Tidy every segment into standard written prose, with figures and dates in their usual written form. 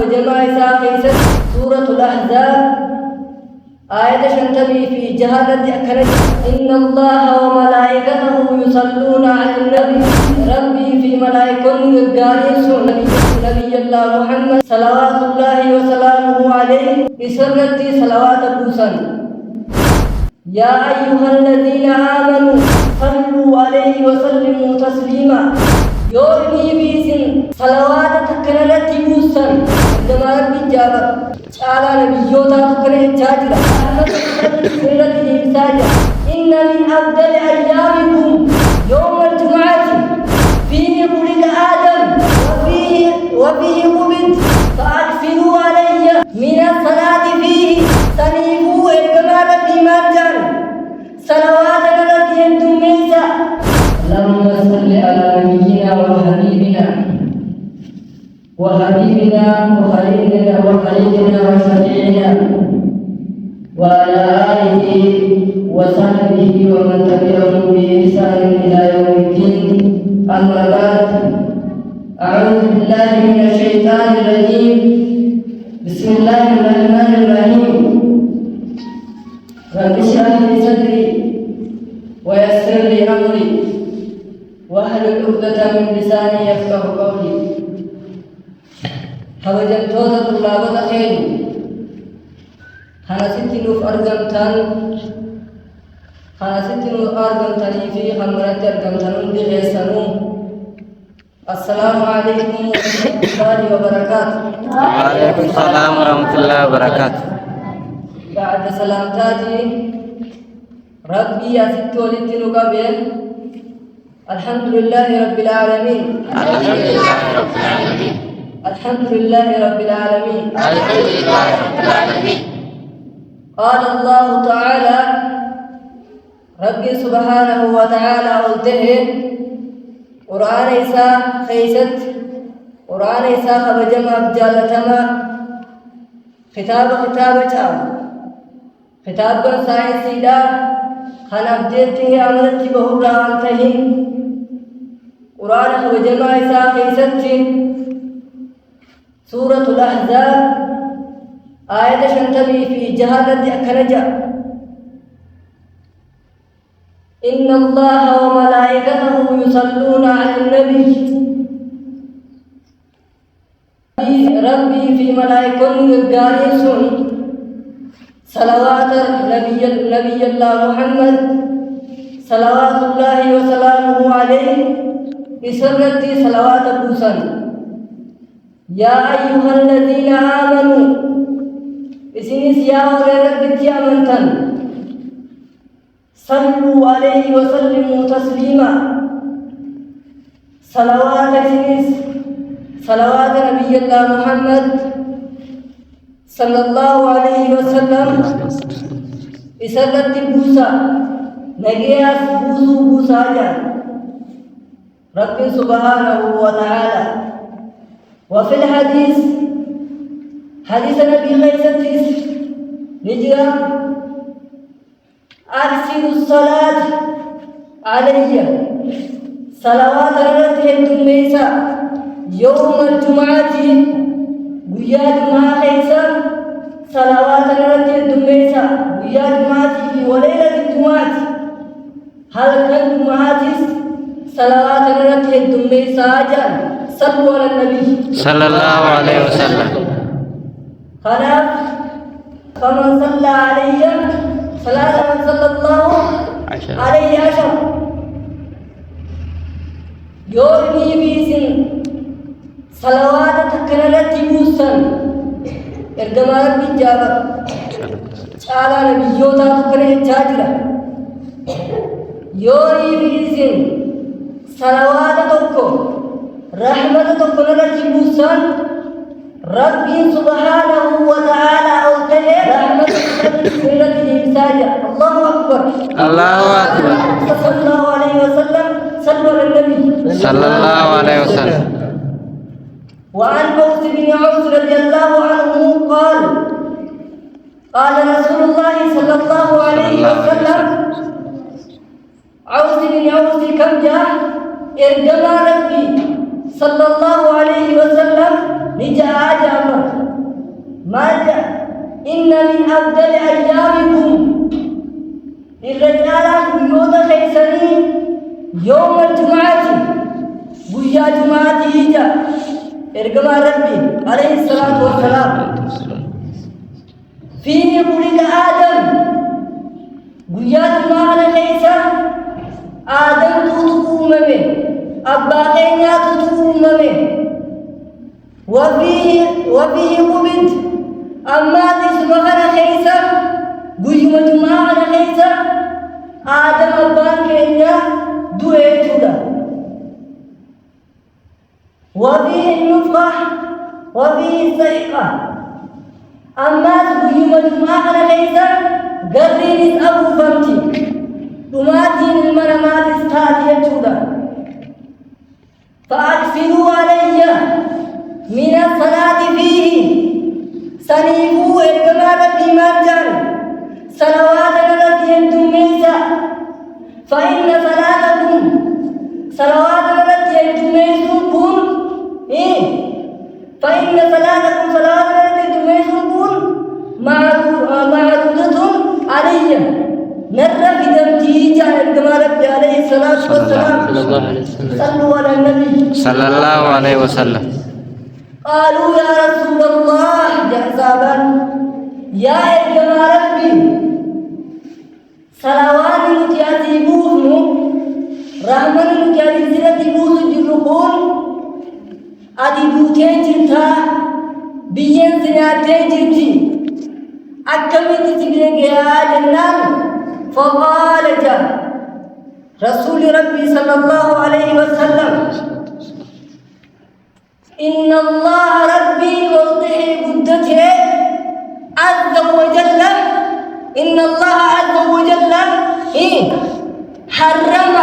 وجماع ساقيس سورة الأحزاب آية شنتبي في جهادة أكرج إن الله وملائكته يصلون على النبي ربي في ملائكة قارئ نبي الله محمد صلوات الله وسلامه عليه بسرة صلوات بوسا يا أيها الذين آمنوا صلوا عليه وسلموا تسليما يورني بيسن صلوات تكنلت بوسا كما ربي جابر على نبيوتا تكنلت جاجرا إن من أفضل أيامكم يوم الجمعة فيه ولد آدم وفيه قبض فأكثروا علي من الصلاة فيه سنيفوا إرقمال بمجان صلوات التي أنتم ميسا اللهم صل على نبينا وحبيبنا وخليلنا وشفيعنا وعلى آله وصحبه ومن تبعهم بإحسان إلى يوم الدين أما بعد أعوذ بالله من الشيطان الرجيم بسم الله الرحمن الرحيم رب اشرح لي صدري ويسر لي أمري واحلل عقدة من لساني يفقه قولي حوجتوتا طلاب خير خناسيت نوف أرغمتني في خمرة أرغمتنون بغيسنون السلام عليكم ورحمة الله وبركاته. وعليكم السلام ورحمة الله وبركاته. بعد سلامتاتي ربي أسدت ولدت نقابل الحمد لله رب العالمين. الحمد لله رب العالمين. الحمد لله رب العالمين. الحمد لله رب العالمين. قال الله تعالى ربي سبحانه وتعالى قلته قرآن إساء خيست قرآن إساء خبجمع بجالتما خطاب جاو خطاب سائنسي دا خنبدته عملت بهورا عنتهين قرآن خبجمع إساء خيست سورة الأحزاب آية شنتبي في جهادة أكرجا إن الله وملائكته يصلون على النبي ربي في ملائكة قارئ صلوات نبي الله محمد صلوات الله وسلامه عليه بسرة صلوات بوسا يا أيها الذين آمنوا إسنس يا ولد بتيا منتن صلوا عليه وسلموا تسليما صلوات إسنس صلوات نبي الله محمد صلى الله عليه وسلم بسرة بوسا نجياس بوسا جان رب سبحانه وتعالى وفي الحديث حديث نبي خيستيس نجرا أكثر الصلاة علي صلوات رنته الدنيسا يوم الجمعة ويا جمعة خيسا صلوات رنته الدنيسا ويا جمعة وليلة الجمعة هل كان جمعة صلوات رنته الدنيسا جان صلوا على النبي صلى الله عليه وسلم. خلاف فمن صلى علي صلاة من صلى الله عليه عشر يورني بيسن صلوات تكنلت بوسا إرقما ربي جابر على نبيوتا تكنلت جاجرا يوري بيسن صلوات تكو رحمة تكنلت بوسا ربي سبحانه وتعالى أوته رحمة التي مساجة الله أكبر الله أكبر. صلى الله عليه وسلم صلوا على النبي صلى الله عليه وسلم. وعن بوس بن عوف رضي الله عنه قال رسول الله صلى الله عليه وسلم عوف بن عوف كم جاء إرجما ربي صلى الله عليه وسلم نجاء جامع ما جاء إن من أفضل أيامكم الرجال بيوت خيسري يوم الجمعة ويا جمعة إيجا إرجما ربي عليه الصلاة والسلام فيه خلق آدم ويا جمعة خيسر آدم تطوم به أبا خينا تطوم به وفيه قبض أما تسمعنا خيسر ويا جمعة خيسر آدم أبا خينا دوئ جدا وفيه النفخة وفيه الصيحة أما تبيم الجماعة ليس قرين أبو فمتي تماتين المنامات استاتية جدا فأكثروا علي من الصلاة فيه سنيفوا الجماعة بمجال صلوات التي ينتميسا فإن صلاتكم صلوات التي ينتميسون فإن صلاتكم صلوات التي ينتميسون معروضة علي نرى في دمتي جاء الجمال عليه الصلاة والسلام صلوا على النبي صلى الله عليه وسلم. قالوا يا رسول الله جزابا يا الجمال ربي صلوات متياتيبون رحمن متياتيبون جرقون أدي بوتين جرتا بيين زناتين جرتي أكمل تجرين يا جنان فقال جاء رسول ربي صلى الله عليه وسلم إن الله ربي وضعه قدته عز وجل إن الله عز وجل حرم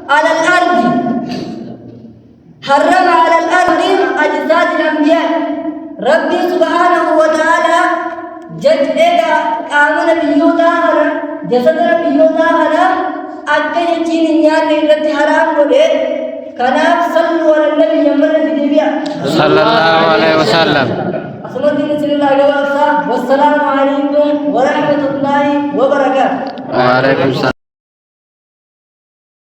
على الأرض أجساد الأنبياء ربي سبحانه وتعالى جدّا آمن بيوتا هنا جسد بيوتا هنا أكثر شيء نيان التي حرام وده كناف صلوا على النبي يمر الدنيا صلى الله عليه وسلم. والسلام عليكم ورحمة الله وبركاته. وعليكم السلام.